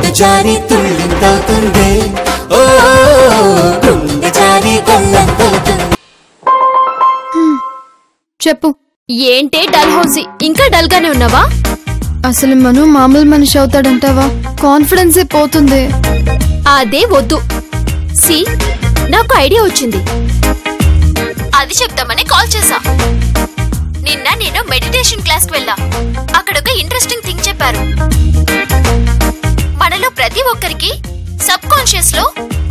గుండె జారి తుళ్ళింతవుతుంది ఓ గుండె జారి గల్లంతవుతుంది. చెప్పు. ఏంటే డల్ హౌసీ, ఇంకా డల్ గానే ఉన్నావా? అసలు మను మామూలు మనిషి అవుతాడంటావా? కాన్ఫిడెన్సే పోతుంది. అదే వద్దు. సి, నాకు ఐడియా వచ్చింది. అది చెప్తామని కాల్ చేశా. నిన్న నేను మెడిటేషన్ క్లాస్కి వెళ్ళా. అక్కడ ఒక ఇంట్రెస్టింగ్ థింగ్ చెప్పారు. మనలో ప్రతి ఒక్కరికి సబ్ కాన్షియస్ లో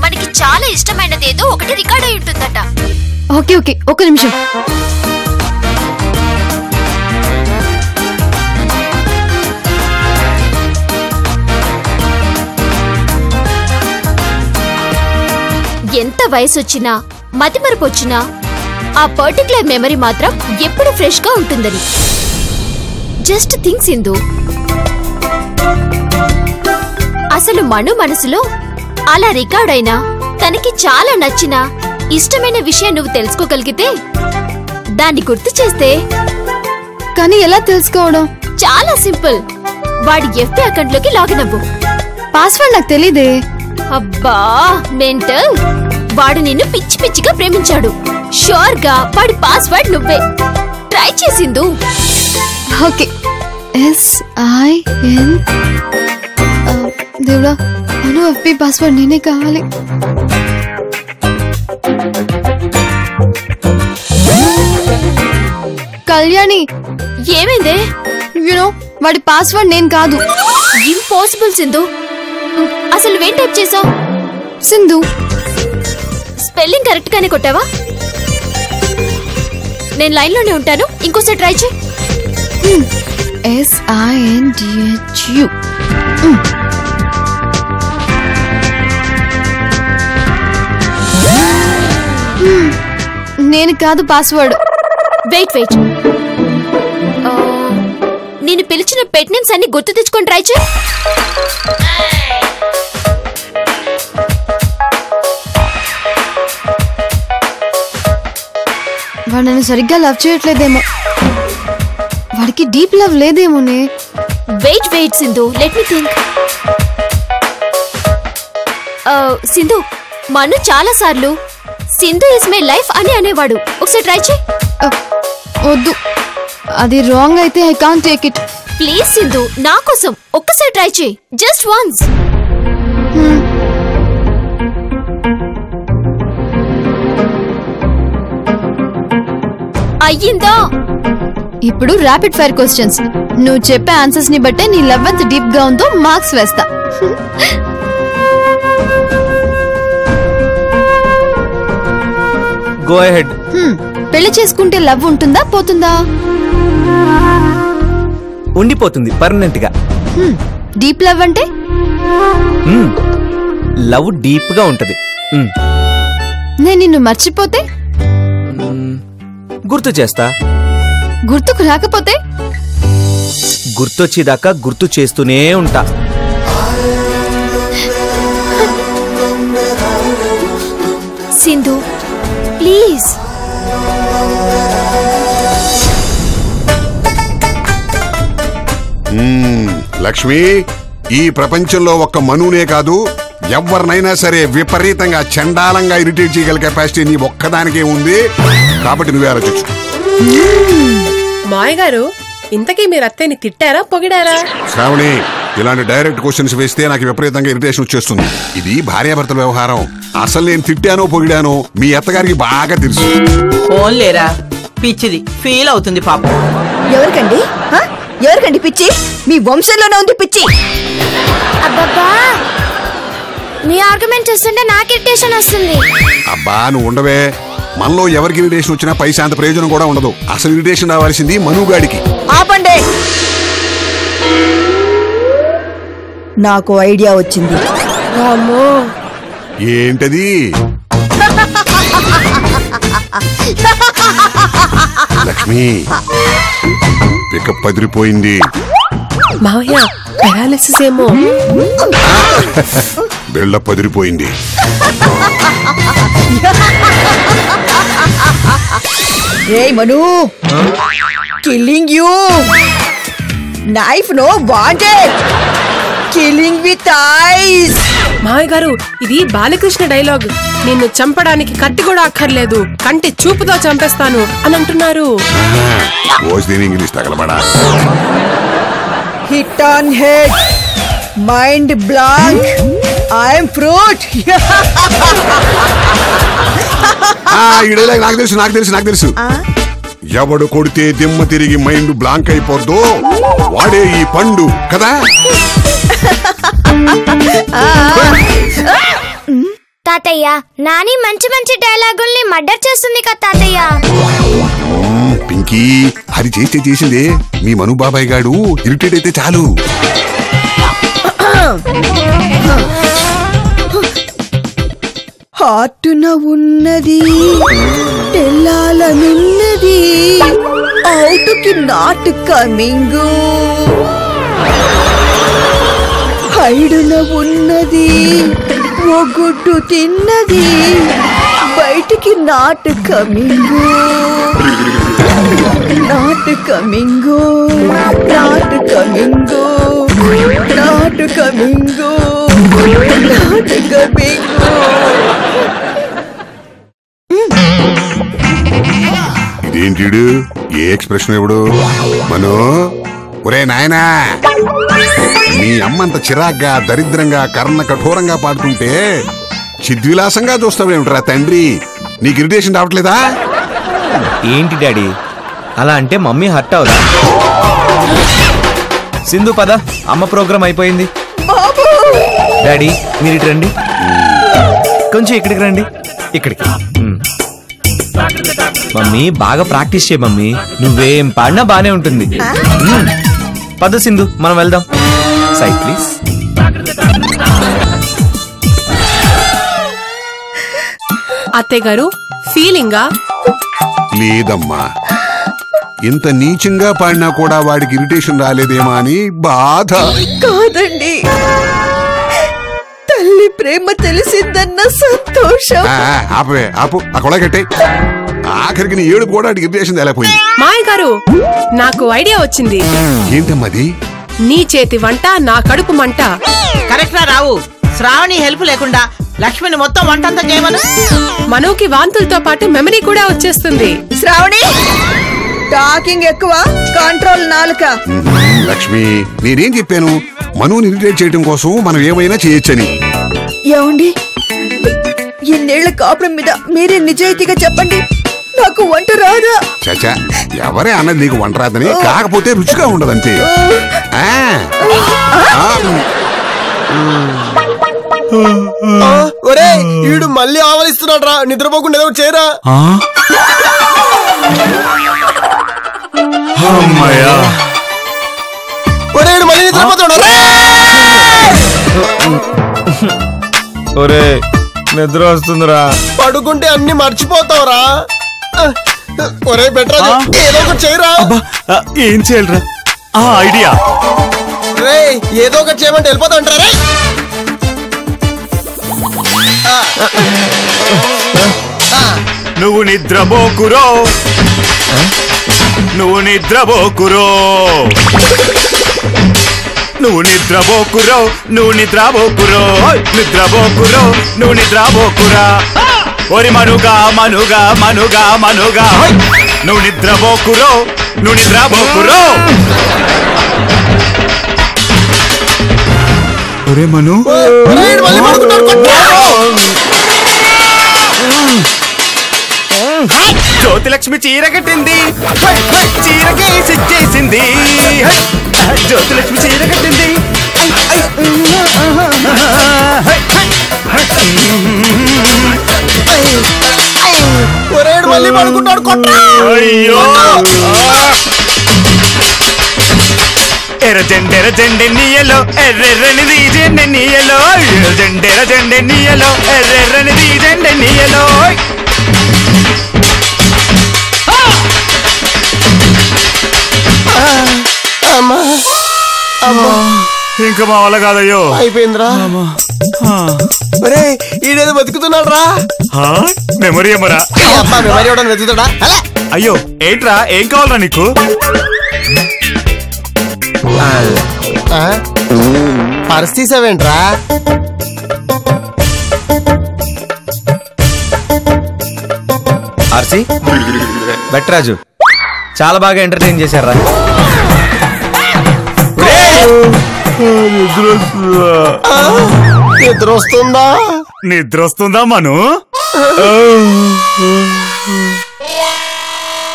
మనకి చాలా ఇష్టమైనదేదో ఒకటి రికార్డ్ అయి ఉంటుందట. ఓకే ఓకే, ఒక నిమిషం. ఎంత వయసు వచ్చినా మతిమరుపు వచ్చినా ఆ పర్టికులర్ మెమరీ మాత్రం ఎప్పుడు ఫ్రెష్ గా ఉంటుందని. జస్ట్ థింక్ సింధు, అసలు మను మనసులో అలా రికార్డ్ అయినా తనకి చాలా నచ్చిన ఇష్టమైన విషయం నువ్వు తెలుసుకోగలిగితే దాన్ని గుర్తు చేస్తే. కానీ ఎలా తెలుసుకోవడం? చాలా సింపుల్. వాడి FB అకౌంట్ లోకి లాగిన్ అవ్వు. పాస్వర్డ్ నాకు తెలీదే. అబ్బా మెంటల్, వాడు నిన్ను పిచ్చి పిచ్చిగా ప్రేమించాడు. షూర్ గా వాడి పాస్వర్డ్ నువ్వే. ట్రై చేసిందు. Okay, SIN. దేవుడా, మను FB పాస్వర్డ్ నేనే కావాలి. కళ్యాణి, ఏమైందే? యునో వాడి పాస్వర్డ్ నేను కాదు. ఇంపాసిబుల్ సింధు. అసలు నువ్వేం టైప్ చేసావు? సింధు. స్పెల్లింగ్ కరెక్ట్ గానే కొట్టావా? నేను లైన్ లోనే ఉంటాను, ఇంకోసారి ట్రై చేయి. SINDHU. నేను కాదు పాస్వర్డ్. వెయిట్ వెయిట్, నేను పిలిచిన పెట్ నేమ్స్ అన్ని గుర్తు తెచ్చుకొని ట్రై చేయి. వాడు నన్ను సరిగ్గా లవ్ చేయట్లేదేమో. వాడికి డీప్ లవ్ లేదేమోనే. Wait wait Sindhu, let me think. Sindhu, Manu చాలా సార్లు సింధు ఇస్ మై లైఫ్ అని అనేవాడు. ఒకసారి ట్రై చేయి. వద్దు, అది రాంగ్ అయితే I can't take it. Please Sindhu, నా కోసం ఒక్కసారి ట్రై చేయి. Just once. అయ్యిందా? ఇప్పుడు ర్యాపిడ్ ఫైర్ క్వశ్చన్స్. నువ్వు చెప్పే ఆన్సర్స్ ని బట్టే నీ లవ్ ఎంత డీప్ గా ఉందో మార్క్స్ వేస్తా. Go ahead. పెళ్లి చేసుకుంటే లవ్ ఉంటుందా పోతుందా? ఉండిపోతుంది పర్మనెంట్ గా. డీప్ లవ్ అంటే? లవ్ డీప్ గా ఉంటది. నేను నిన్ను మర్చిపోతే? గుర్తు చేస్తా. గుర్తుకు రాకపోతే? గుర్తొచ్చేదాకా గుర్తు చేస్తూనే ఉంటా. సింధు ప్లీజ్. లక్ష్మి, ఈ ప్రపంచంలో ఒక్క మనునే కాదు, ఎవరినైనా సరే విపరీతంగా చండాలంగా ఇరిటేట్ చేయగల కెపాసిటీ నీ ఒక్కదానికే ఉంది. కాబట్టి నువ్వే ఆలోచించు. మాయ గారు, ఇంతకీ మీరు అత్తయ్యని తిట్టారా పొగిడారా? శ్రావణి, ఇలాంటి డైరెక్ట్ క్వశ్చన్స్ వేస్తే నాకు విపరీతంగా ఇరిటేషన్ వచ్చేస్తుంది. ఇది భార్యాభర్తల వ్యవహారం. అసలు నేను తిట్టానో పొగిడానో మీ అత్తగారికి బాగా తెలుసు. ఫోన్ లేరా, పిచ్చిది ఫీల్ అవుతుంది పాపం. ఎవరికండి ఎవరికండి పిచ్చి? మీ వంశంలోనే ఉంది పిచ్చి. అబ్బబ్బా, నీ ఆర్గ్యుమెంట్ చేస్తుంటే నాకు ఇరిటేషన్ వస్తుంది. అబ్బా నువ్వు ఉండవే. మనలో ఎవరికి ఇరిటేషన్ వచ్చినా పైసా అంత ప్రయోజనం కూడా ఉండదు. అసలు ఇరిటేషన్ రావాల్సింది మనుగాడికి. ఆపండి, నాకు ఐడియా వచ్చింది. ఏంటది? లక్ష్మి, పికప్ పదిరిపోయింది. మావయ్య, పెరాలిసిస్ ఏమో. బెళ్ళ పదిరిపోయింది. రేయ్ Manu, killing you. Knife no wanted. Killing with eyes. మావయ్య గారు ఇది బాలకృష్ణ డైలాగ్. నిన్ను చంపడానికి కత్తి కూడా అక్కర్లేదు, కంటి చూపుతో చంపేస్తాను అని అంటున్నారు. ఇంగ్లీష్ తగలబడా. Hit on head, mind blank, I'm fruit. నాకు తెలుసు. ఎవడు కొడితే దిమ్మ తిరిగి మైండ్ బ్లాంక్ అయిపోద్దో వాడే ఈ పండు కదా. తాతయ్య, నాని మంచి మంచి డైలాగుల్ని మర్డర్ చేస్తుంది కదా తాతయ్య. పింకీ, అది చేసిందే మీ మను బాబాయ్ గాడు ఇరిటేట్ అయితే చాలు. హార్టున ఉన్నది తెల్లాలనున్నది, అవుటుకి నాట్ కమింగ్. హైడున ఉన్నది ఓ గుడ్డు తిన్నది, బయటికి not coming. Not coming, not coming, not coming, not coming. ఇదేంటిడు ఏ ఎక్స్ప్రెషన్ ఎవడు మనో? ఒరే నాయనా, నీ అమ్మంత చిరాగ్గా దరిద్రంగా కర్ణ కఠోరంగా పాడుతుంటే చిద్విలాసంగా చూస్తావేమిట్రా తండ్రి? నీకు ఇరిటేషన్ రావట్లేదా? ఏంటి డాడీ అలా అంటే మమ్మీ హర్ట్ అవుదా? సింధు పద, అమ్మ ప్రోగ్రాం అయిపోయింది. డాడీ మీరు ఇటు రండి, కొంచెం ఇక్కడికి రండి. ఇక్కడికి. మమ్మీ బాగా ప్రాక్టీస్ చేయ మమ్మీ, నువ్వేం పాడినా బానే ఉంటుంది. పద సింధు మనం వెళ్దాం. Side please. అత్తయ్య గారు ఫీలింగా? లేదమ్మా, ఇంత నీచంగా పాడినా కూడా వాడికి ఇరిటేషన్ రాలేదేమా అని బాధ. కాదండి, తల్లి ప్రేమ తెలిసిందన్న సంతోషం. ఆపే ఆపు, ఆ కొడ కట్టే. ఆఖరికి నీ ఏడుపు కూడా వాడికి ఇరిటేషన్ తేలేకపోయింది. మాయ గారు నాకు ఐడియా వచ్చింది. ఏంటమ్మది? నీ చేతి వంట నా కడుపు మంట. కరెక్టా రావు? శ్రావణి హెల్ప్ లేకుండా లక్ష్మిని మొత్తం వంటంతా చేయమను. మనోకి వాంతులతో పాటు మెమరీ కూడా వచ్చేస్తుంది. శ్రావణి, టాకింగ్ ఎక్కువ, కంట్రోల్ నాలుక. లక్ష్మి, నేనేం చెప్పాను? మనుని ఇరిటేట్ చేయడం కోసం మనం ఏమైనా చేయొచ్చని. ఏమండి, ఇన్నేళ్ల కాపురం మీద మీరే నిజాయితీగా చెప్పండి, నాకు వంట రాదా? చచ్చా, ఎవరే అన్నది నీకు వంట రాదని? కాకపోతే రుచిగా ఉండదంతే. ఒరే, వీడు మళ్ళీ ఆవలిస్తున్నాడు రా, నిద్రపోకుండా ఏదో చేయరా. ఒరే, మళ్ళీ నిద్రపోతున్నాడు. ఒరే నిద్ర వస్తుందిరా. పడుకుంటే అన్ని మర్చిపోతావురా. ఒరే బెటర్, ఏదో ఒకటి చేయరా. ఏం చేయాలరా? ఐడియా రే, ఏదో ఒకటి చేయమంటే వెళ్ళిపోతా ఉంటారా? నువ్వు నిద్రపోకురో, నువ్వు నిద్రపోకురో, నువ్వు నిద్రపోకురో, నువ్వు నిద్రపోకురో, నిద్రపోకురో, నువ్వు నిద్రపోకురా. ఒరి మనుగా మనుగా మనుగా మనుగా, నువ్వు నిద్రపోకురో, నువ్వు నిద్రపోకురో. ఒరే మను, జ్యోతిలక్ష్మి చీర కట్టింది, చీరకే సిచ్చేసింది. జ్యోతిలక్ష్మి చీర కట్టింది. మళ్ళీ పడుకుంటాడు. అయ్యో, ఎర్ర జెండెర జెండె నీయలో ఎర్రెర్రనిది జెండె నీయలో, జెండెర జెండె నీయలో ఎర్రెర్రనిది జెండె నీయలో. ఇంకా మా వల్ల కాదయ్యో, అయిపోయిందిరా. ఒరే, ఈడేదో బతుకుతున్నాడు రా. మెమరీ ఏమరా? మెమరీ ఎవడని వెతుకుతాడా? అయ్యో ఏంట్రా, ఏం కావాలరా నీకు? పర్స్ తీసావేంట్రా? ఆర్సీ వెట్రాజు చాలా బాగా ఎంటర్టైన్ చేశారా? నిద్ర వస్తుందా? నిద్ర వస్తుందా మను?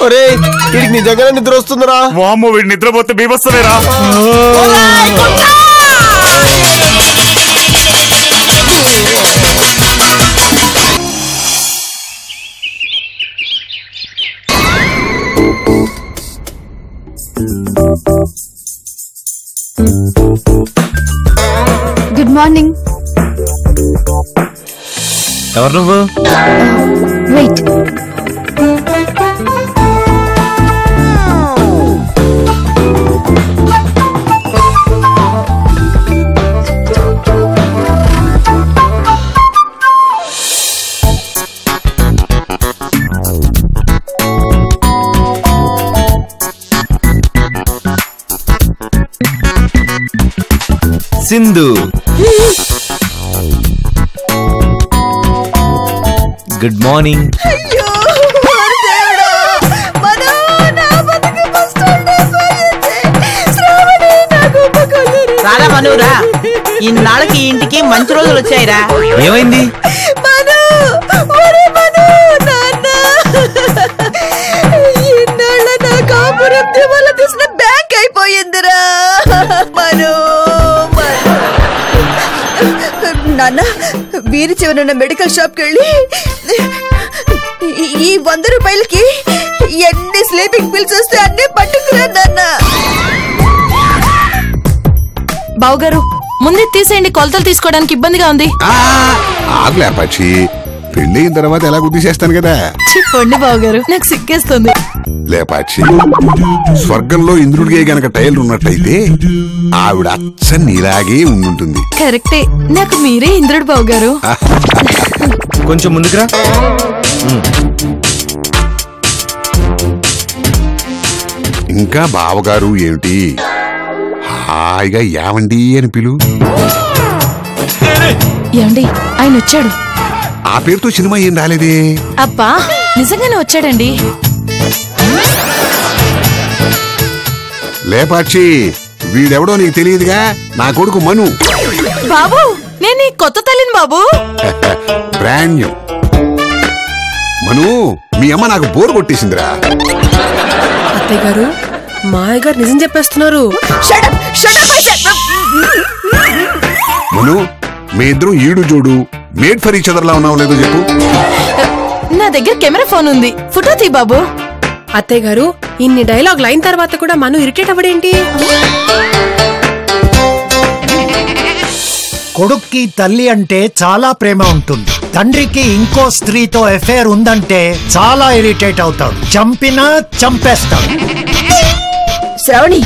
ఒరే వీడికి నిజంగానే నిద్ర వస్తుందిరా. వామ్మో వీడి నిద్రపోతే బీభత్సమేరా. Good morning. ఎవరు నువ్వు? వెయిట్. సింధు. Good morning. రారా మనురా, ఇన్నాళ్ళకి ఈ ఇంటికి మంచి రోజులు వచ్చాయిరా. ఏమైంది? బ్యాంక్ అయిపోయిందిరా మను. నాన్న వీరి చివరన్న మెడికల్ షాప్ కి వెళ్ళి ఈ 100 రూపాయలకి ఎన్ని స్లీపింగ్ పిల్స్ వస్తే అన్ని పట్టుకురా నాన్న. బావగారు ముందే తీసేయండి, కొలతలు తీసుకోవడానికి ఇబ్బందిగా ఉంది. ఆగలే అపాచి, పెళ్ళయిన తర్వాత ఎలా గుర్తిసేస్తాను కదా. చెప్పండి బావగారు, నాకు సిగ్గేస్తుంది. లేపాచి, స్వర్గంలో ఇంద్రుడికే గనక టైల్ ఉన్నట్టయితే ఆవిడ అచ్చ నీలాగే ఉండుంటుంది. కరెక్టే, నాకు మీరే ఇంద్రుడు బావగారు. కొంచెం ముందుకురా. ఇంకా బావగారు ఏమిటి, హాయిగా యావండి అని పిలు. ఏమండి ఆయన వచ్చాడు. ఆ పేరుతో సినిమా ఏం రాలేదే. అబ్బా నిజంగానే వచ్చాడండి. లేపాచి, వీడెవడో నీకు తెలియదుగా, నా కొడుకు మను. బాబు నేను ఈ కొత్త తల్లిని బాబు. Brand new. మను, మీ అమ్మ నాకు బోర్ కొట్టేసిందిరా. అత్తయ్య గారు, మాయ గారు నిజం చెప్పేస్తున్నారు. మను, మీ ఇద్దరు ఈడు జోడు మేడ్ ఫర్ ఈచ్ అదర్ లా ఉన్నావు లేదో చెప్పు. నా దగ్గర కెమెరా ఫోన్ ఉంది, ఫోటో తీ బాబు. అత్తయ్య గారు, ఇన్ని డైలాగ్ లైన్ తర్వాత కూడా మనం ఇరిటేట్ అవ్వడేంటి? కొడుక్కి తల్లి అంటే చాలా ప్రేమ ఉంటుంది. తండ్రికి ఇంకో స్త్రీతో అఫేర్ ఉందంటే చాలా ఇరిటేట్ అవుతాడు. చంపినా చంపేస్తాడు. శ్రావణి,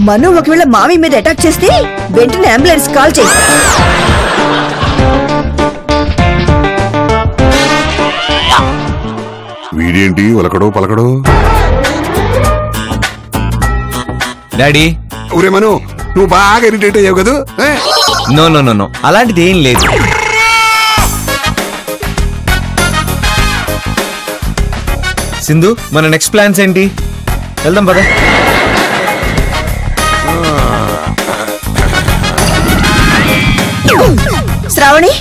మను ఒకవేళ మామి మీద అటాక్ చేస్తే వెంటనే అంబులెన్స్ కాల్ చేయి. వీడేంటి ఉలకడో పలకడో. డాడీ. ఊరే మను, నువ్వు బాగా ఇరిటేట్ అయ్యావు కదా. నో నో నో నో, అలాంటిది ఏం లేదు. సింధు, మన నెక్స్ట్ ప్లాన్స్ ఏంటి? వెళ్దాం పద. శ్రావణి,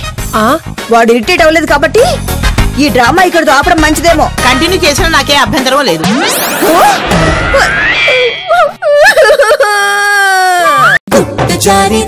వాడు ఇరిటేట్ అవ్వలేదు కాబట్టి ఈ డ్రామా ఇక్కడ ఆపడం మంచిదేమో. కంటిన్యూ చేసినా నాకే అభ్యంతరం లేదు. జారి